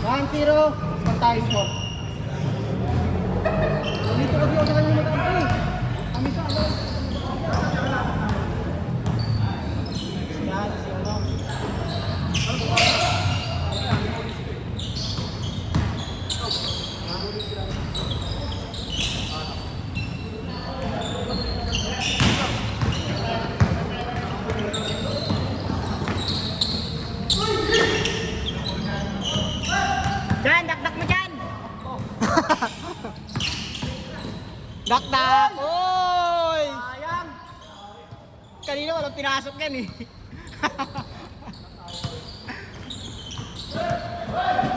1-0. Pantay sport. Dito kasi ako sa kanya mag-ampo eh. Kami sa ano. Yan, si ano. Dyan, dakdak mo dyan! Dakdak! Oy! Sayang. Kanina walang pinasok yan eh.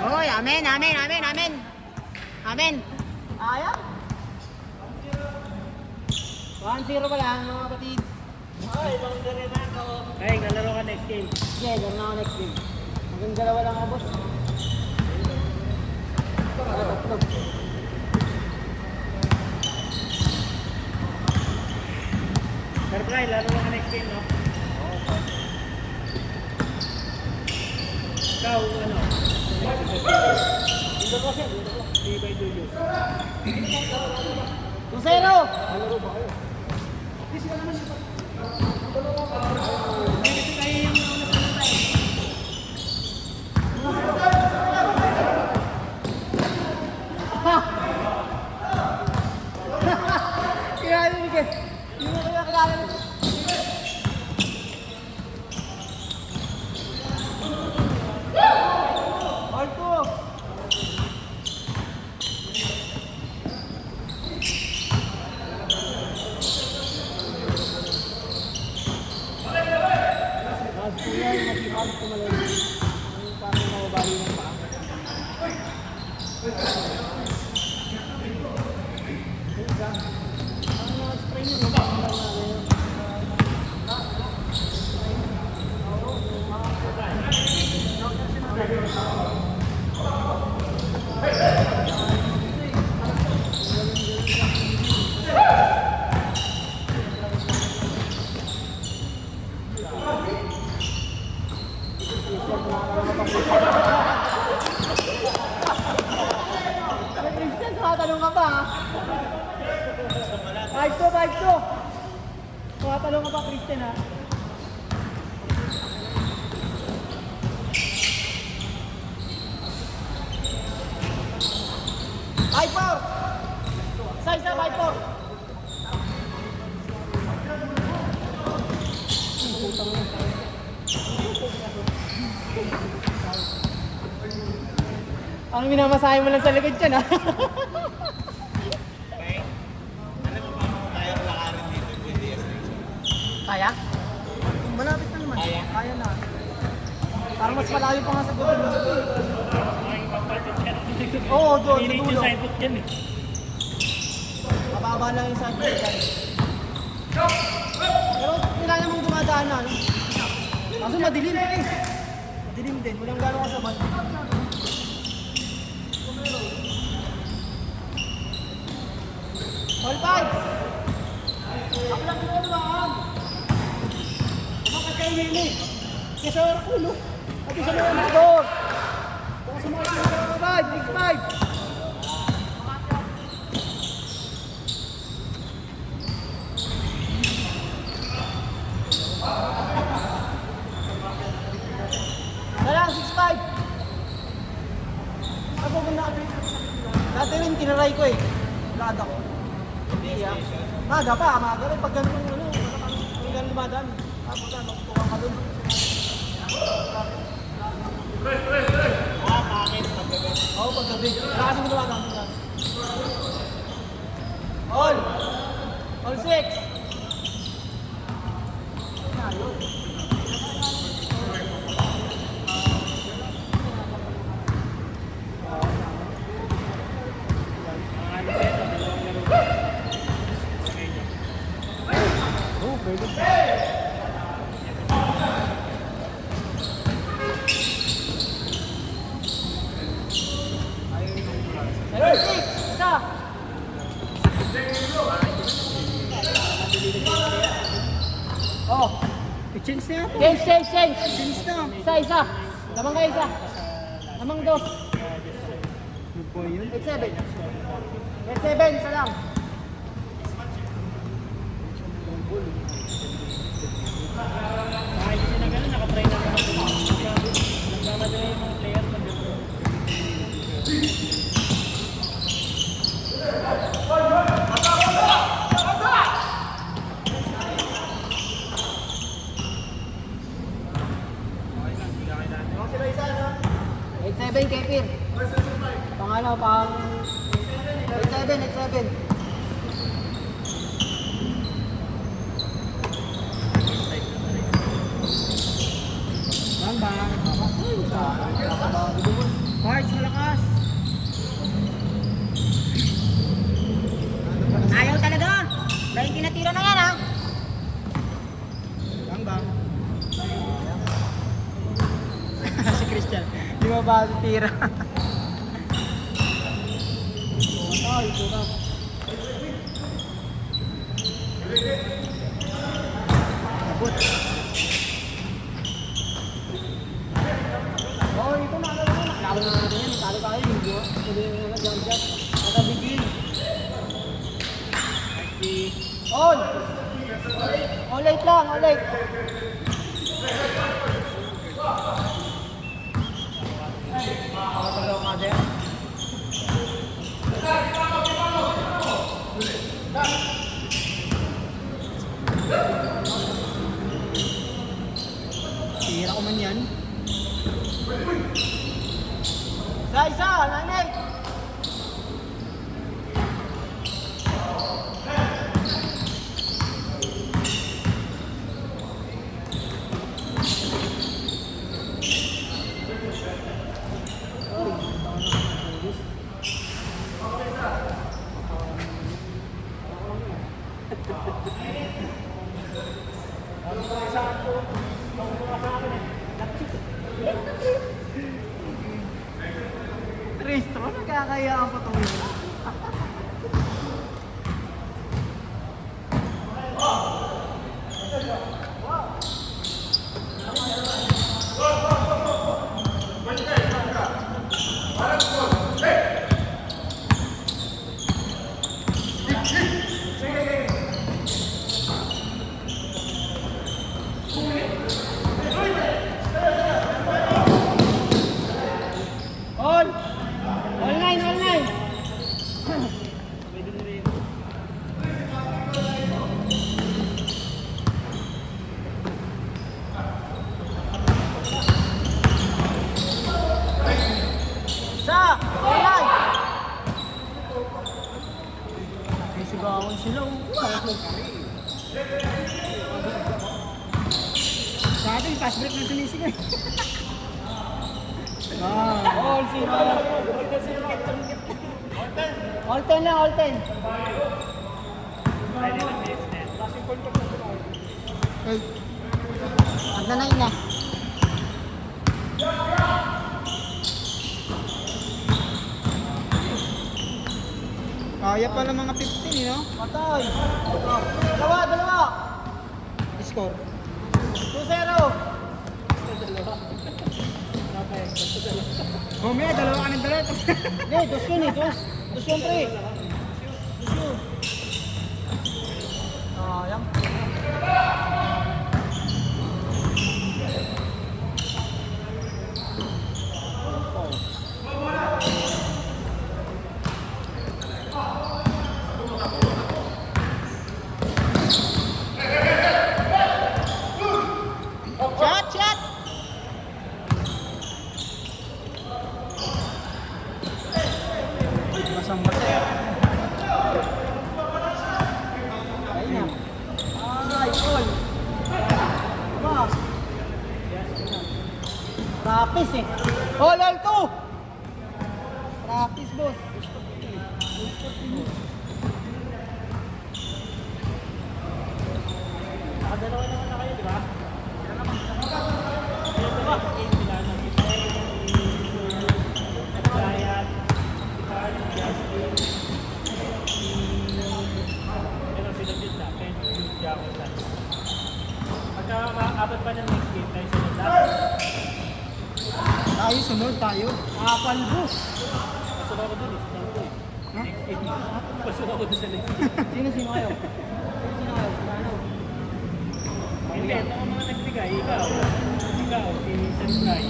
Oy, amen, amen, amen, amen. Amen. Sayang. 1-0 pa lang mga kapatid. Oy, boundary na ako. Hey, nalaro ka next game. Yeah, gano'n ako next game. Hanggang dalawa lang ako, boss. Sir Bry, laro ka next game, no? Ikaw, ano? Dito ko siya, dito ko. Di ba ito yun? 2-0! Laro ba kayo? Hindi kasi kayo yung nauna sa Ha! Kaya yun, Miguel. Hindi mo kaya kilala nito. Alto! Mas kuya yung matipag tumalay. Ano paano mababali ng paa? Christian, tumatanong ka ba? 5-2, 5-2. Tumatanong ka ba, Christian, ha? Five-four! Isa-isa, 5-4. Ang minamasahe mo lang sa likod dyan, ha? Kaya? Malapit na naman. Kaya? Kaya na. Parang mas malayo pa nga sa gawin. Oo, doon, sa Pinit dulo. yung sidebook dyan eh. Mababa lang yung side dyan. Pero kailangan mong dumadaan na. No? Kaso madilim eh. Madilim din. Walang gano'ng kasabay. All five! Ako lang kung ano ba? Bakit kayo nili? Kaya sa oras ulo. At isa mo yung score. Kung sumakot mo yung 5, 6-5. Dalang, 6-5. Ako kung dati rin tinaray ko eh. Lahat ako. Hindi ah. Maga pa, maga rin. Pag ganun ano, pag ganun lumadaan. Tapos na, magtuwa ka dun. Pangit, paggabi. Oo, paggabi. Wala kasing lumadaan. All! All 6! Ayun. Ayun, 6! Isa! Oh, I-change na ako. change! Change na. Isa! Lamang kayo isa! Lamang dos! yun. 8-7. 8-7, isa lang. Kahit hindi na gano'n, nakatry na naman ito. Nagmamadali yung mga player na gano'n. Ako sila isa, no? 8-7, Kepir. Pang ano, pang... 8-7, 8-7. Bang. Cards, malakas. Ayaw talaga. Dahil tinatira na yan ha. Bang. Si Christian. Di ba ba tira? Ay, ito na. Abot. Oh, ito na. Lalo na natin yan. Talo tayo. Hindi ba? Sabi nga dyan. Natabigin. All! All late lang, all late. Talo ka din. Tira ko man yan. Isa, 9-8. Restro, nagkakayaan pa itong yun. All! All nine, all nine! Sa! All nine! May sigawan sila. Sabi, fast break na sumisigaw. All zero. All 10 lang, all 10. Magna 9 na. Kaya pala mga 15, no? Patay. Dalawa. Score. 2-0. Oh, may dalawa ka ng dalawa. Hindi, dos yun eh, dos. Dos yun, pre. Dos yun. Sayang. Shot! Basang bata. Ayun na. Ay, all. Diba? Practice eh. All 2. Practice, boss. Nakadalawa naman na kayo, di ba? Pagka maaabot pa ng next game, tayo sunod na. Tayo, sunod tayo. Apal, boss. Sunod ako dun, isa sampo eh. Ha? Next game. Pasok ako dun sa next game. Sino kayo? Sino kayo? Ano? Hindi, ito ang mga nagbigay. Ikaw, si Sensei.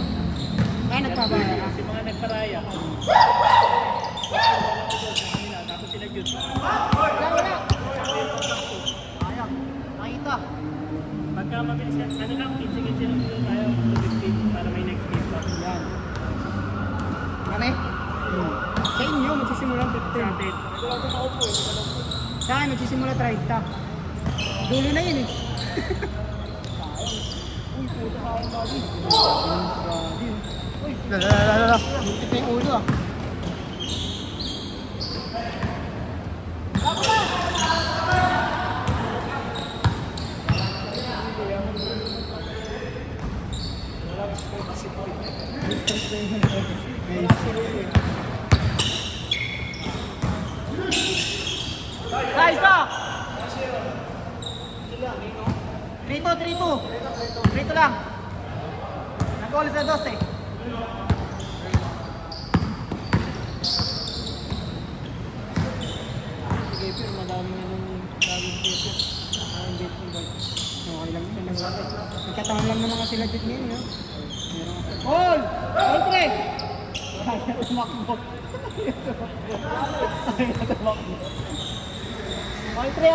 Ay, nagpabaya ka. Si mga nagparaya. Tapos sila Jud. Wala. Sayang. Nakita. Pagka mabilis yan, ano lang, 15-15 lang dito tayo. 15 para may next game pa. Yan. Kami? Sa inyo, magsisimula 15. Sa atin. Sa akin, magsisimula 30. Dulo na yun eh. Uy, puto sa akin, Bobby. Uy, Lala. buti pa yung ulo ah. Isa! 3-2 lang. Nag-goal sa 12. Sige, pero madami na nung daming peso. Ang bet ng bike. Okay lang yun. Nagkataon lang naman kasi lagit ngayon, no? Meron ako. Goal! Goal 3! Ayaw tumakbo. Ayaw tumakbo. All 3.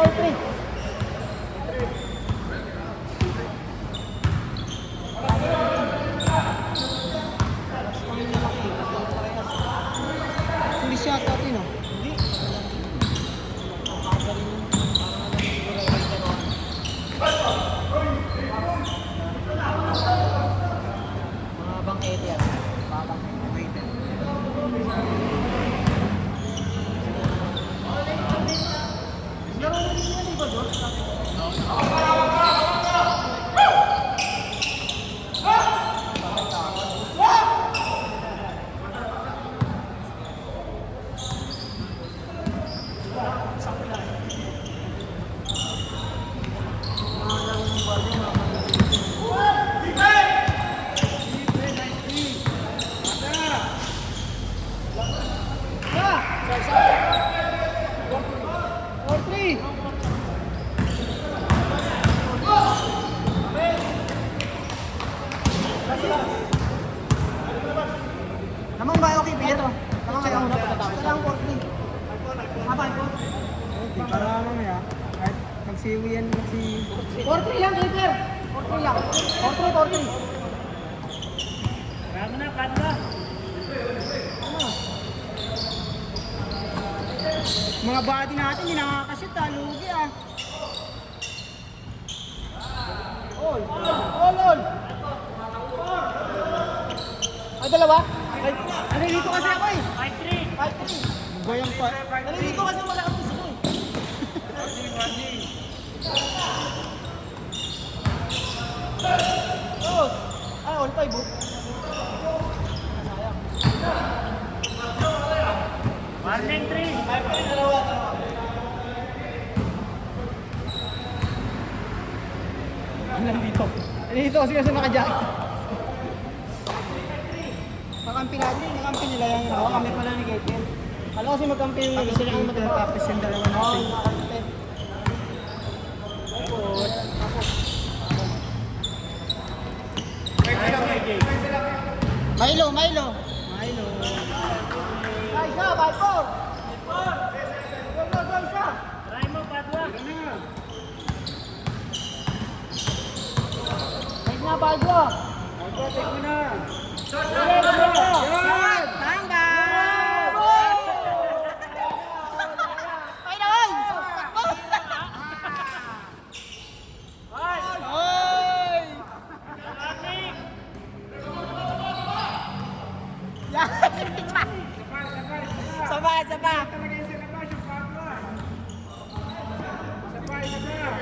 Pulis yata ito, no? Hindi. Mga bangkete yan. Mga bangkete. Laro na rin yan, iba doon. All 3! Naman ba okay, Piero? Naman kayo una pagkatapos. Kailangan 4-3. Haba, 4. Di para mamaya. Kahit magsiwi yan, 4-3 lang, Pier. 4-3 lang. 4-3. Kaya mo na, Padua. Mga body natin, hindi nakakashoot, lugi ah. All. Ay, dalawa? Ay, nalilito kasi ako eh. 5-3. 5-3. Bayang pa. Nalilito kasi wala akong gusto ko eh. Dos. Ah, all 5 oh. Warning 3. 5-3, dalawa. Nalilito kasi naka-jacket. Kakampi natin, kakampi nila yung Oo, kami pala ni Gaten. Alam kasi magkampi yung Tapos sila ang matatapos yung dalawa Oo, natin. nakakampi. Milo. Ay, isa, 5-4. Go, isa. Try mo, Padua. Ay, na, 5-4. Yan! Tangga! Ay, naman! Oy! Warning. Yan! Sabay!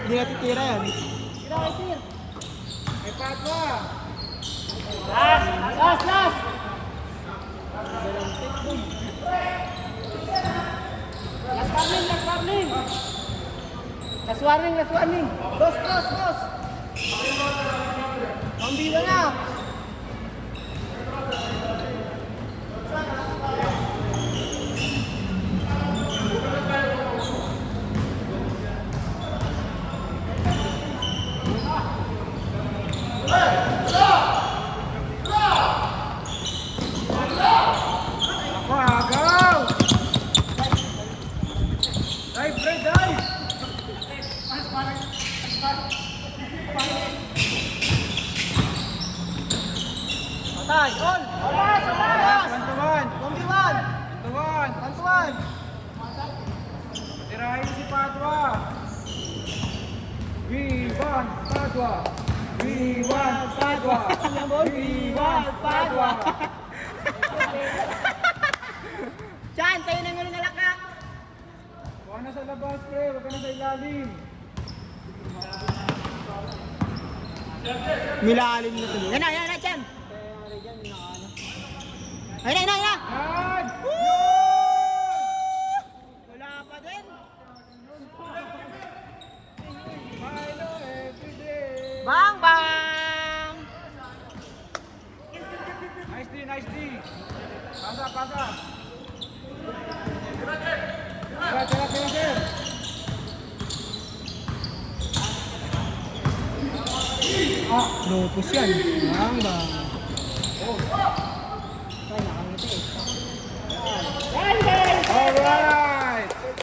Hindi natin tira yan. Tira, ay, Pier. Last. Last! Last warning. Dos. Pambila na. Patay! All! Oras! Bantuan! 1v1! Bantuan! 1-1! Tirahin si Padua! Vivan Padua! Vivan Padua! Vivan Padua! Chan, sa'yo na muna nalakak! Huwag na sa labas, pre. Huwag ka na sa ilalim. Milalim na tuloy. Yan na, Chan! Ayun na! Yan! Wala pa din! Milo everyday! Bang! Bang! Nice D, nice D! Pasa, pasa! Sir! Lopos yan. Bang! Bang!